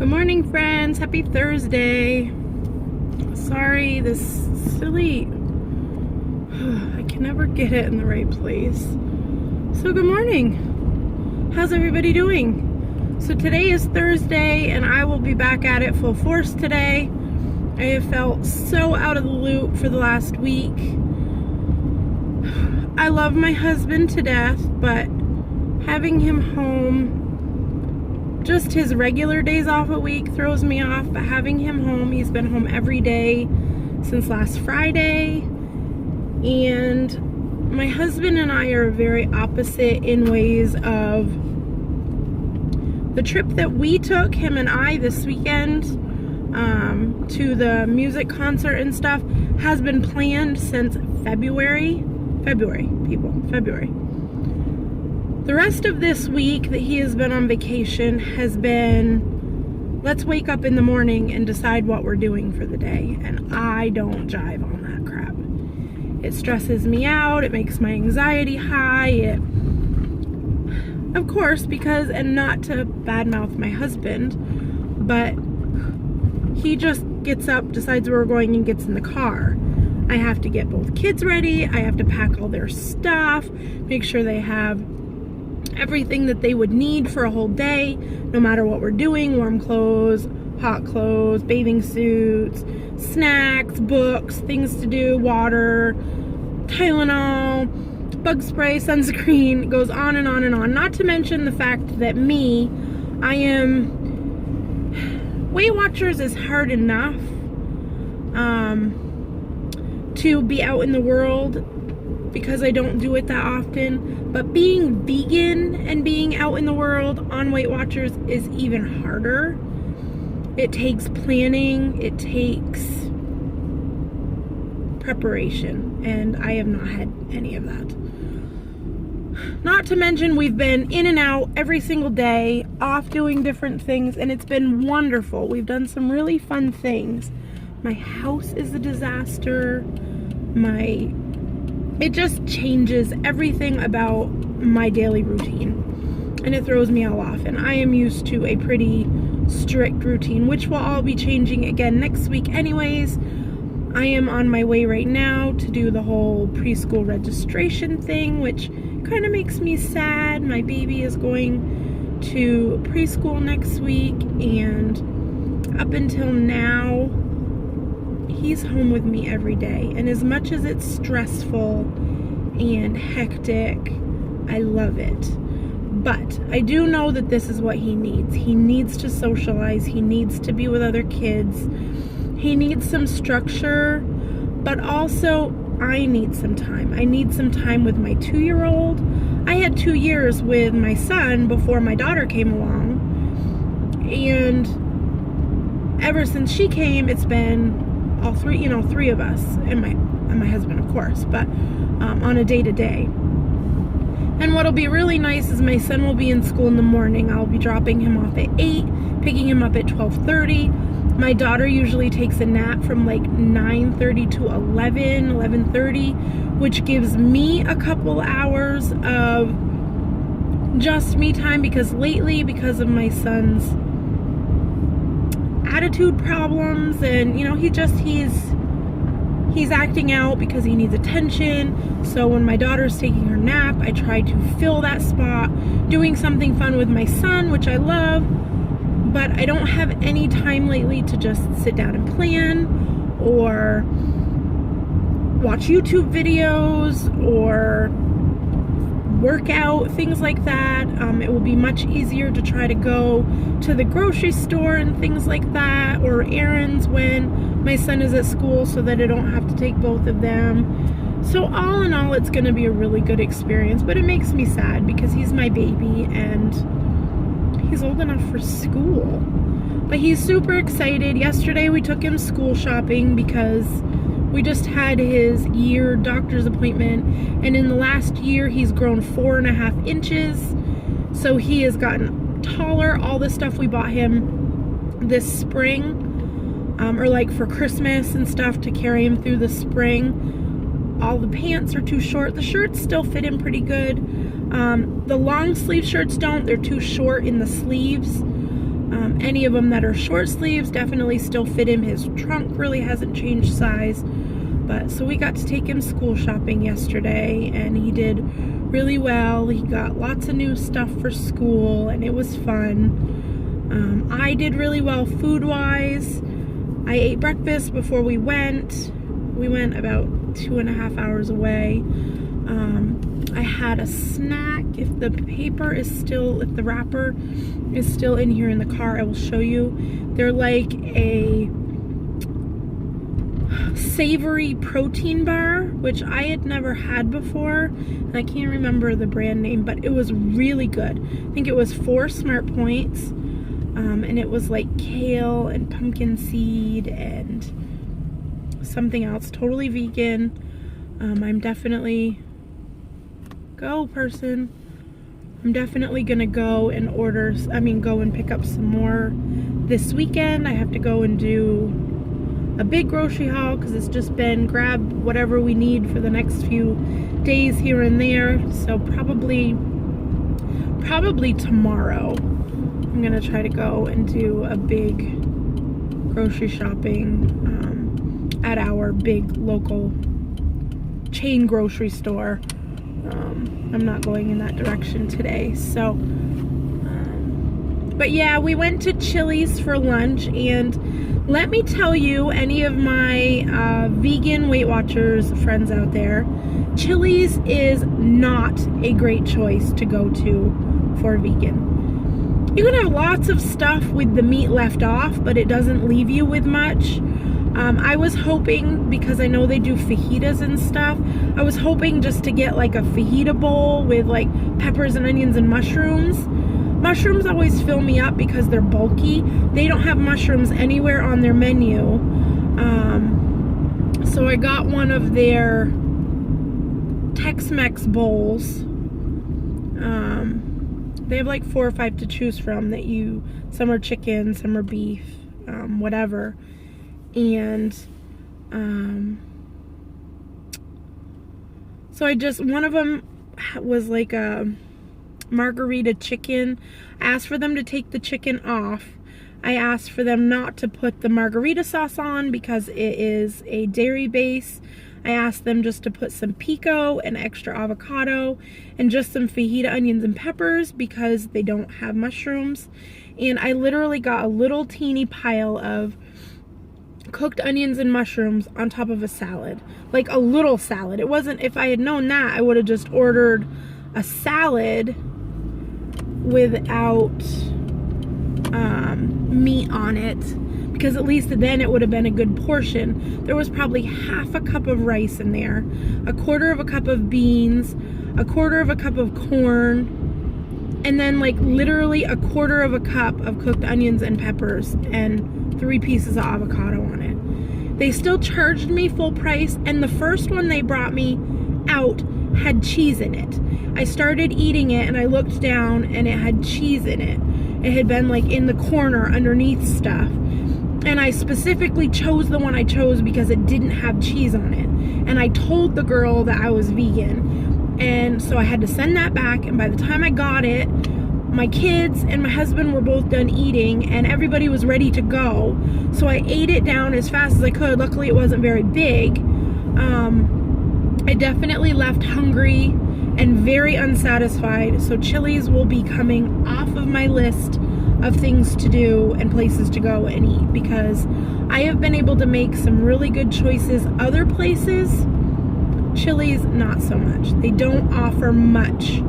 Good morning, friends. Happy Thursday. Sorry, this silly... I can never get it in the right place. So good morning. How's everybody doing? So today is Thursday and I will be back at it full force today. I have felt so out of the loop for the last week. I love my husband to death, but having him home, just his regular days off a week throws me off, but having him home, he's been home every day since last Friday, and my husband and I are very opposite in ways of the trip that we took, him and I, this weekend to the music concert and stuff has been planned since February. The rest of this week that he has been on vacation has been, let's wake up in the morning and decide what we're doing for the day. And I don't jive on that crap. It stresses me out. It makes my anxiety high. Of course, because, and not to badmouth my husband, but he just gets up, decides where we're going, and gets in the car. I have to get both kids ready. I have to pack all their stuff, make sure they have everything that they would need for a whole day, no matter what we're doing: warm clothes, hot clothes, bathing suits, snacks, books, things to do, water, Tylenol, bug spray, sunscreen. It goes on and on and on. Not to mention the fact that Weight Watchers is hard enough to be out in the world because I don't do it that often, but being vegan and being out in the world on Weight Watchers is even harder. It takes planning, it takes preparation, and I have not had any of that. Not to mention we've been in and out every single day, off doing different things, and it's been wonderful. We've done some really fun things. My house is a disaster. It just changes everything about my daily routine, and it throws me all off, and I am used to a pretty strict routine, which will all be changing again next week anyways. I am on my way right now to do the whole preschool registration thing, which kind of makes me sad. My baby is going to preschool next week, and up until now he's home with me every day, and as much as it's stressful and hectic, I love it. But I do know that this is what he needs. He needs to socialize. He needs to be with other kids. He needs some structure, but also I need some time. I need some time with my 2-year-old. I had 2 years with my son before my daughter came along, and ever since she came, it's been all three of us, and my husband, of course, but on a day-to-day. And what'll be really nice is my son will be in school in the morning. I'll be dropping him off at 8, picking him up at 12:30. My daughter usually takes a nap from like 9:30 to 11:30, which gives me a couple hours of just me time, because lately, because of my son's attitude problems, and he's acting out because he needs attention. So when my daughter's taking her nap, I try to fill that spot doing something fun with my son, which I love, but I don't have any time lately to just sit down and plan or watch YouTube videos or work out, things like that. It will be much easier to try to go to the grocery store and things like that, or errands when my son is at school, so that I don't have to take both of them. So all in all, it's going to be a really good experience, but it makes me sad because he's my baby and he's old enough for school. But he's super excited. Yesterday we took him school shopping because we just had his year doctor's appointment, and in the last year he's grown 4.5 inches, so he has gotten taller. All the stuff we bought him this spring, or like for Christmas and stuff to carry him through the spring, all the pants are too short. The shirts still fit him pretty good. The long sleeve shirts don't, they're too short in the sleeves. Any of them that are short sleeves definitely still fit him. His trunk really hasn't changed size. But so we got to take him school shopping yesterday, and he did really well. He got lots of new stuff for school, and it was fun. I did really well food-wise. I ate breakfast before we went. We went about 2.5 hours away. I had a snack. If the wrapper is still in here in the car, I will show you. They're like a savory protein bar, which I had never had before, and I can't remember the brand name, but it was really good. I think it was 4 Smart Points, and it was like kale and pumpkin seed and something else, totally vegan. I'm definitely I'm definitely gonna go and go and pick up some more this weekend. I have to go and do a big grocery haul because it's just been grab whatever we need for the next few days here and there. So probably tomorrow I'm gonna try to go and do a big grocery shopping at our big local chain grocery store. I'm not going in that direction today. So but yeah, we went to Chili's for lunch, and let me tell you, any of my vegan Weight Watchers friends out there, Chili's is not a great choice to go to for vegan. You can have lots of stuff with the meat left off, but it doesn't leave you with much. I was hoping, because I know they do fajitas and stuff, I was hoping just to get like a fajita bowl with like peppers and onions and mushrooms. Mushrooms always fill me up because they're bulky. They don't have mushrooms anywhere on their menu. So I got one of their Tex-Mex bowls. They have like 4 or 5 to choose from some are chicken, some are beef, whatever. And so one of them was like a margarita chicken. I asked for them to take the chicken off. I asked for them not to put the margarita sauce on because it is a dairy base. I asked them just to put some pico and extra avocado and just some fajita onions and peppers because they don't have mushrooms. And I literally got a little teeny pile of cooked onions and mushrooms on top of a salad. Like a little salad. It wasn't, if I had known that, I would have just ordered a salad without meat on it, because at least then it would have been a good portion. There was probably half a cup of rice in there, a quarter of a cup of beans, a quarter of a cup of corn, and then like literally a quarter of a cup of cooked onions and peppers and 3 pieces of avocado on it. They still charged me full price, and the first one they brought me out had cheese in it. I started eating it and I looked down and it had cheese in it. It had been like in the corner underneath stuff. And I specifically chose the one I chose because it didn't have cheese on it. And I told the girl that I was vegan. And so I had to send that back, and by the time I got it, my kids and my husband were both done eating and everybody was ready to go. So I ate it down as fast as I could. Luckily it wasn't very big. I definitely left hungry and very unsatisfied, so Chili's will be coming off of my list of things to do and places to go and eat, because I have been able to make some really good choices other places. Chili's, not so much. They don't offer much.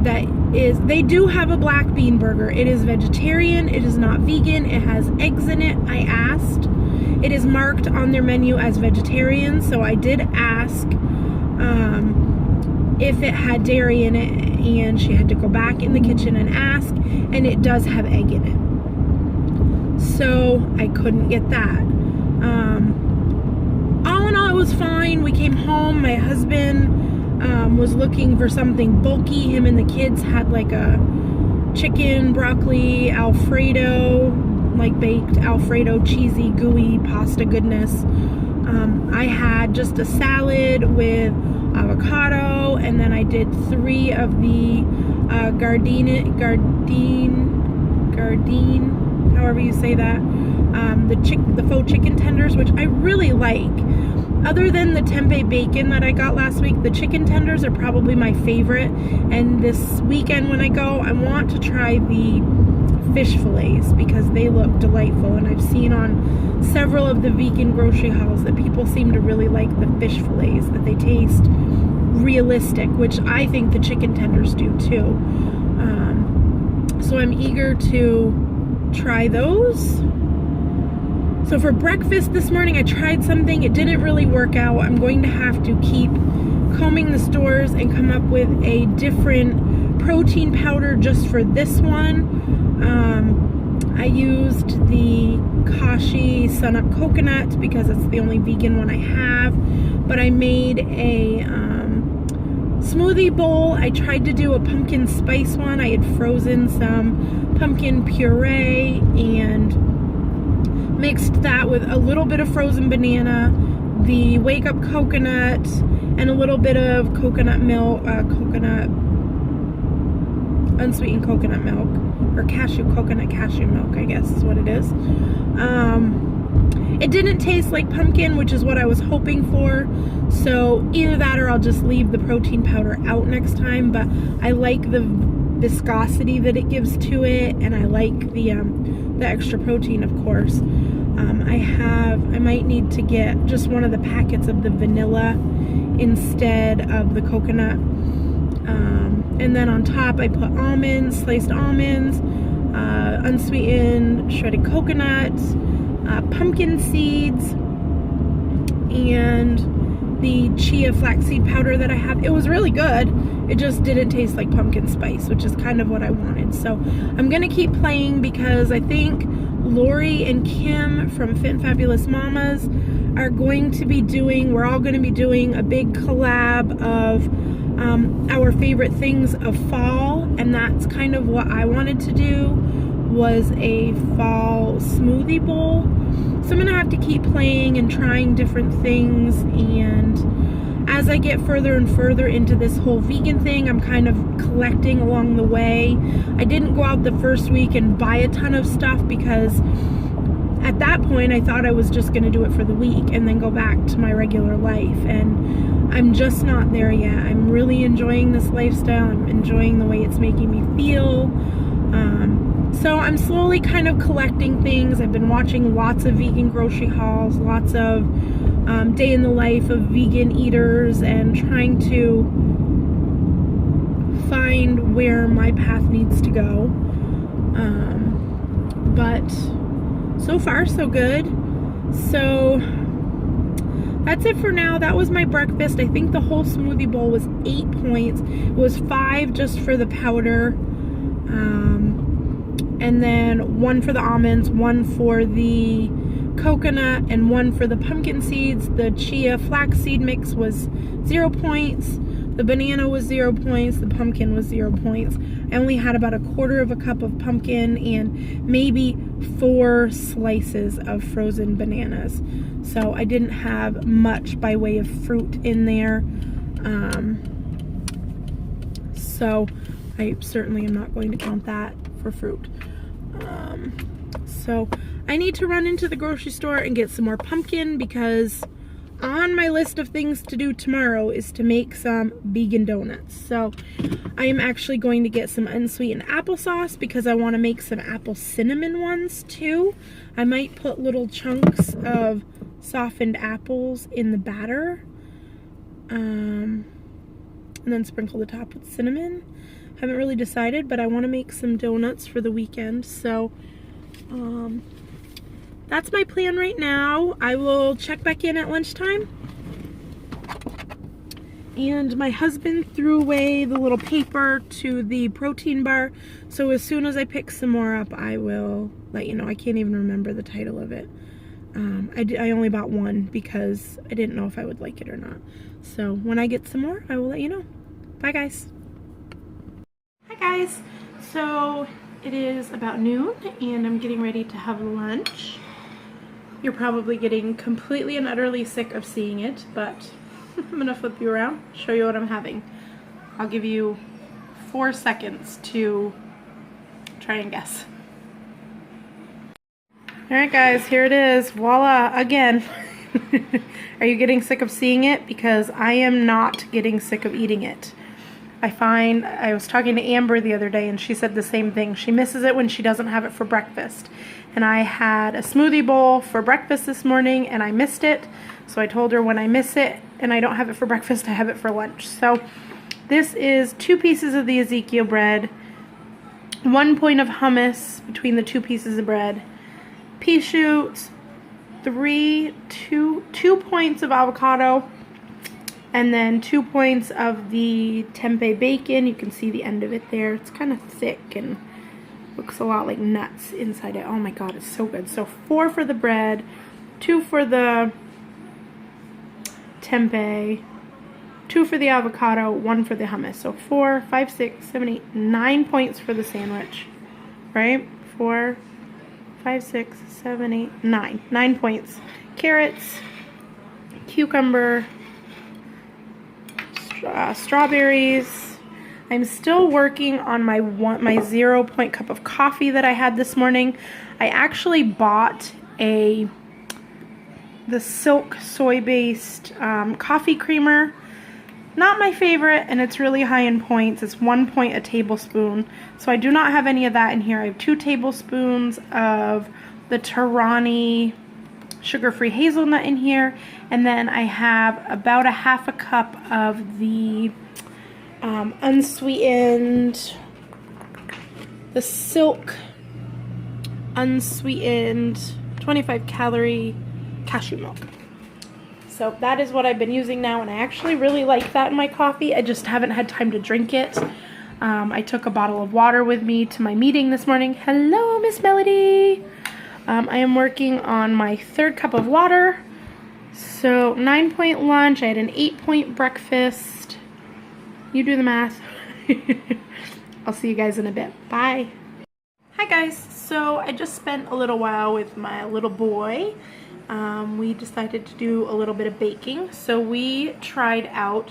They do have a black bean burger. It is vegetarian, it is not vegan, it has eggs in it. I asked. It is marked on their menu as vegetarian, so I did ask if it had dairy in it, and she had to go back in the kitchen and ask, and it does have egg in it. So I couldn't get that. All in all, it was fine. We came home. My husband was looking for something bulky. Him and the kids had like a chicken, broccoli, Alfredo, like baked Alfredo, cheesy, gooey pasta goodness. I had just a salad with avocado, and then I did 3 of the Gardein, however you say that. The faux chicken tenders, which I really like. Other than the tempeh bacon that I got last week, the chicken tenders are probably my favorite. And this weekend when I go, I want to try the fish fillets because they look delightful. And I've seen on several of the vegan grocery hauls that people seem to really like the fish fillets, that they taste realistic, which I think the chicken tenders do too. So I'm eager to try those. So for breakfast this morning, I tried something. It didn't really work out. I'm going to have to keep combing the stores and come up with a different protein powder just for this one. I used the Kashi Sunup Coconut because it's the only vegan one I have. But I made a smoothie bowl. I tried to do a pumpkin spice one. I had frozen some pumpkin puree and mixed that with a little bit of frozen banana, the Wake Up coconut, and a little bit of coconut milk, unsweetened coconut milk, or coconut cashew milk, I guess is what it is. It didn't taste like pumpkin, which is what I was hoping for, so either that or I'll just leave the protein powder out next time, but I like the viscosity that it gives to it, and I like the extra protein, of course. I might need to get just one of the packets of the vanilla instead of the coconut. And then on top I put almonds, sliced almonds, unsweetened shredded coconut, pumpkin seeds, and the chia flaxseed powder that I have. It was really good. It just didn't taste like pumpkin spice, which is kind of what I wanted. So I'm gonna keep playing because I think Lori and Kim from Fit and Fabulous Mamas are going to be doing, we're all going to be doing a big collab of our favorite things of fall, and that's kind of what I wanted to do, was a fall smoothie bowl. So I'm going to have to keep playing and trying different things, and as I get further and further into this whole vegan thing, I'm kind of collecting along the way. I didn't go out the first week and buy a ton of stuff because at that point I thought I was just going to do it for the week and then go back to my regular life, and I'm just not there yet. I'm really enjoying this lifestyle. I'm enjoying the way it's making me feel. So I'm slowly kind of collecting things. I've been watching lots of vegan grocery hauls, lots of day in the life of vegan eaters, and trying to find where my path needs to go. But so far so good. So that's it for now. That was my breakfast. I think the whole smoothie bowl was 8 points. It was 5 just for the powder, and then 1 for the almonds, 1 for the coconut, and 1 for the pumpkin seeds. The chia flaxseed mix was 0 points. The banana was 0 points. The pumpkin was 0 points. I only had about 1/4 cup of pumpkin and maybe 4 slices of frozen bananas. So I didn't have much by way of fruit in there. So I certainly am not going to count that for fruit. So I need to run into the grocery store and get some more pumpkin, because on my list of things to do tomorrow is to make some vegan donuts. So I am actually going to get some unsweetened applesauce because I want to make some apple cinnamon ones too. I might put little chunks of softened apples in the batter, and then sprinkle the top with cinnamon. Haven't really decided, but I want to make some donuts for the weekend. So that's my plan right now. I will check back in at lunchtime. And my husband threw away the little paper to the protein bar, so as soon as I pick some more up, I will let you know. I can't even remember the title of it. I only bought one because I didn't know if I would like it or not. So when I get some more, I will let you know. Bye, guys. Hi, guys. So it is about noon, and I'm getting ready to have lunch. You're probably getting completely and utterly sick of seeing it, but I'm gonna flip you around, show you what I'm having. I'll give you 4 seconds to try and guess. Alright guys, here it is. Voila, again. Are you getting sick of seeing it? Because I am not getting sick of eating it. I was talking to Amber the other day and she said the same thing. She misses it when she doesn't have it for breakfast. And I had a smoothie bowl for breakfast this morning and I missed it. So I told her when I miss it and I don't have it for breakfast, I have it for lunch. So this is 2 pieces of the Ezekiel bread, 1 point of hummus between the 2 pieces of bread, pea shoots, 2 points of avocado, and then 2 points of the tempeh bacon. You can see the end of it there. It's kind of thick and looks a lot like nuts inside it. Oh my god, it's so good. So 4 for the bread, 2 for the tempeh, 2 for the avocado, 1 for the hummus. So 4, 5, 6, 7, 8, 9 points for the sandwich, right? 4, 5, 6, 7, 8, 9. 9 points. Carrots, cucumber, strawberries. I'm still working on my 0 point cup of coffee that I had this morning. I actually bought the Silk soy-based coffee creamer. Not my favorite, and it's really high in points. It's 1 point a tablespoon. So I do not have any of that in here. I have 2 tablespoons of the Torani sugar-free hazelnut in here. And then I have about a half a cup of the the Silk unsweetened 25 calorie cashew milk. So that is what I've been using now, and I actually really like that in my coffee. I just haven't had time to drink it. I took a bottle of water with me to my meeting this morning. Hello, Miss Melody. I am working on my 3rd cup of water. So 9 point lunch. I had an 8 point breakfast. You do the math. I'll see you guys in a bit. Bye. Hi guys. So I just spent a little while with my little boy. We decided to do a little bit of baking. So we tried out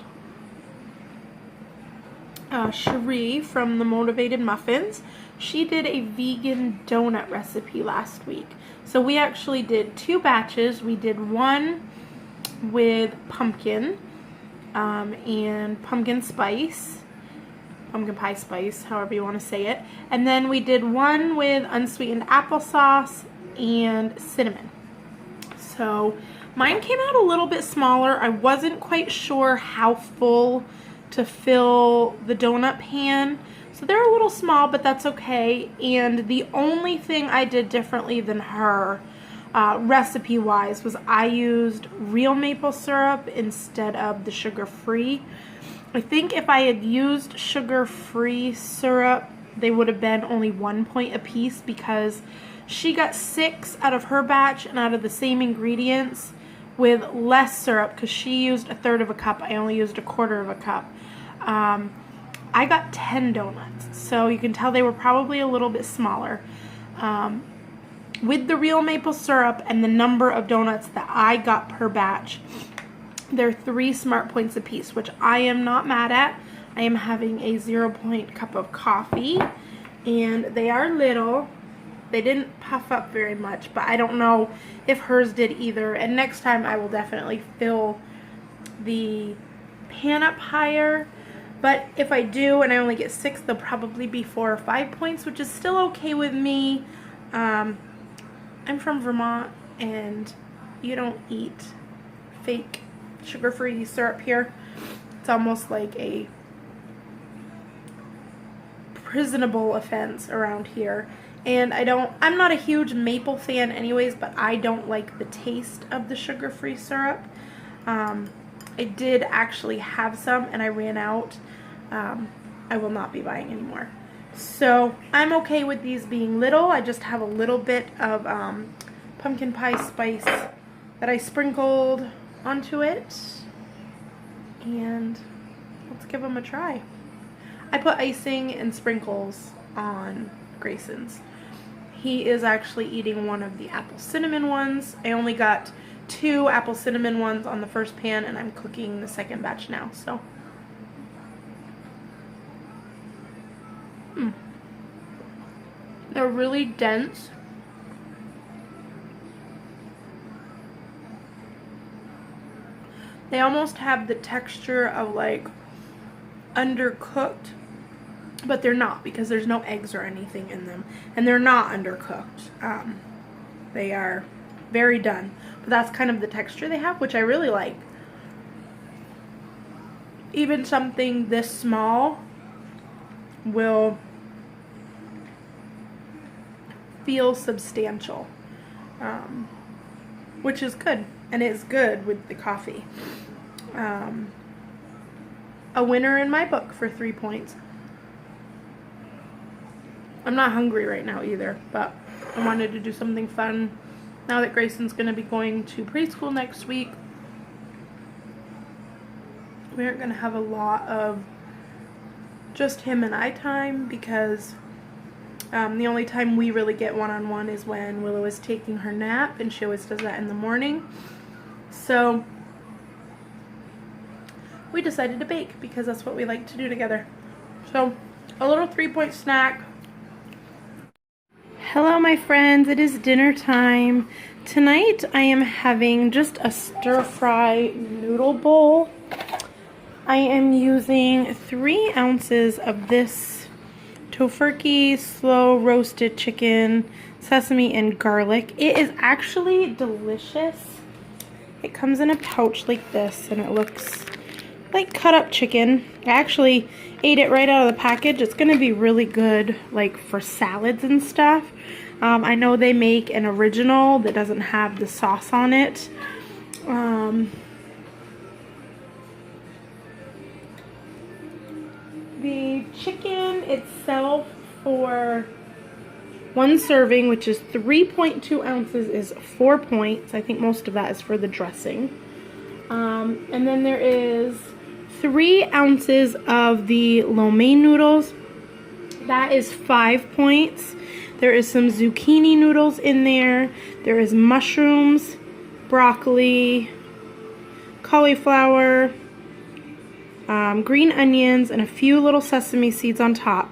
Cherie from the Motivated Muffins. She did a vegan donut recipe last week. So we actually did 2 batches. We did one with pumpkin and pumpkin spice, pumpkin pie spice, however you want to say it. And then we did one with unsweetened applesauce and cinnamon. So mine came out a little bit smaller. I wasn't quite sure how full to fill the donut pan. So they're a little small, but that's okay. And the only thing I did differently than her recipe-wise was I used real maple syrup instead of the sugar-free. I think if I had used sugar-free syrup, they would have been only 1 point apiece because she got 6 out of her batch and out of the same ingredients with less syrup because she used 1/3 of a cup. I only used 1/4 of a cup. I got 10 donuts, so you can tell they were probably a little bit smaller. With the real maple syrup and the number of donuts that I got per batch, they're 3 smart points apiece, which I am not mad at. I am having a 0 point cup of coffee, and they are little. They didn't puff up very much, but I don't know if hers did either. And next time I will definitely fill the pan up higher. But if I do and I only get 6, they'll probably be 4 or 5 points, which is still okay with me. I'm from Vermont, and you don't eat fake sugar-free syrup here. It's almost like a prisonable offense around here. And I'm not a huge maple fan anyways, but I don't like the taste of the sugar-free syrup. I did actually have some and I ran out. I will not be buying anymore. So I'm okay with these being little. I just have a little bit of pumpkin pie spice that I sprinkled onto it. And let's give them a try. I put icing and sprinkles on Grayson's. He is actually eating one of the apple cinnamon ones. I only got 2 apple cinnamon ones on the first pan, and I'm cooking the second batch now. So, they're really dense. They almost have the texture of like undercooked, but they're not because there's no eggs or anything in them, and they're not undercooked. They are very done, but that's kind of the texture they have, which I really like. Even something this small will feel substantial, which is good, and it's good with the coffee. A winner in my book for 3 points. I'm not hungry right now either, but I wanted to do something fun now that Grayson's going to be going to preschool next week. We aren't going to have a lot of just him and I time because the only time we really get one-on-one is when Willow is taking her nap, and she always does that in the morning. So we decided to bake because that's what we like to do together. So a little 3-point snack. Hello my friends, it is dinner time. Tonight I am having just a stir-fry noodle bowl. I am using 3 ounces of this tofurkey slow roasted chicken, sesame and garlic. It is actually delicious. It comes in a pouch like this, and it looks like cut up chicken. I actually ate it right out of the package. It's gonna be really good like for salads and stuff. I know they make an original that doesn't have the sauce on it. The chicken itself for 1 serving, which is 3.2 ounces, is 4 points. I think most of that is for the dressing. And then there is 3 ounces of the lo mein noodles. That is 5 points. There is some zucchini noodles in there. There is mushrooms, broccoli, cauliflower, green onions, and a few little sesame seeds on top.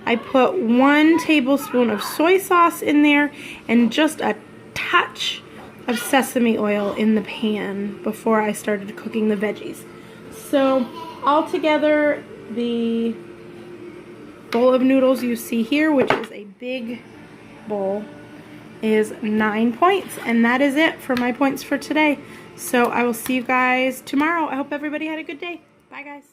I put 1 tablespoon of soy sauce in there and just a touch of sesame oil in the pan before I started cooking the veggies. So altogether, the bowl of noodles you see here, which is a big bowl, is 9 points, and that is it for my points for today. So I will see you guys tomorrow. I hope everybody had a good day. Bye guys.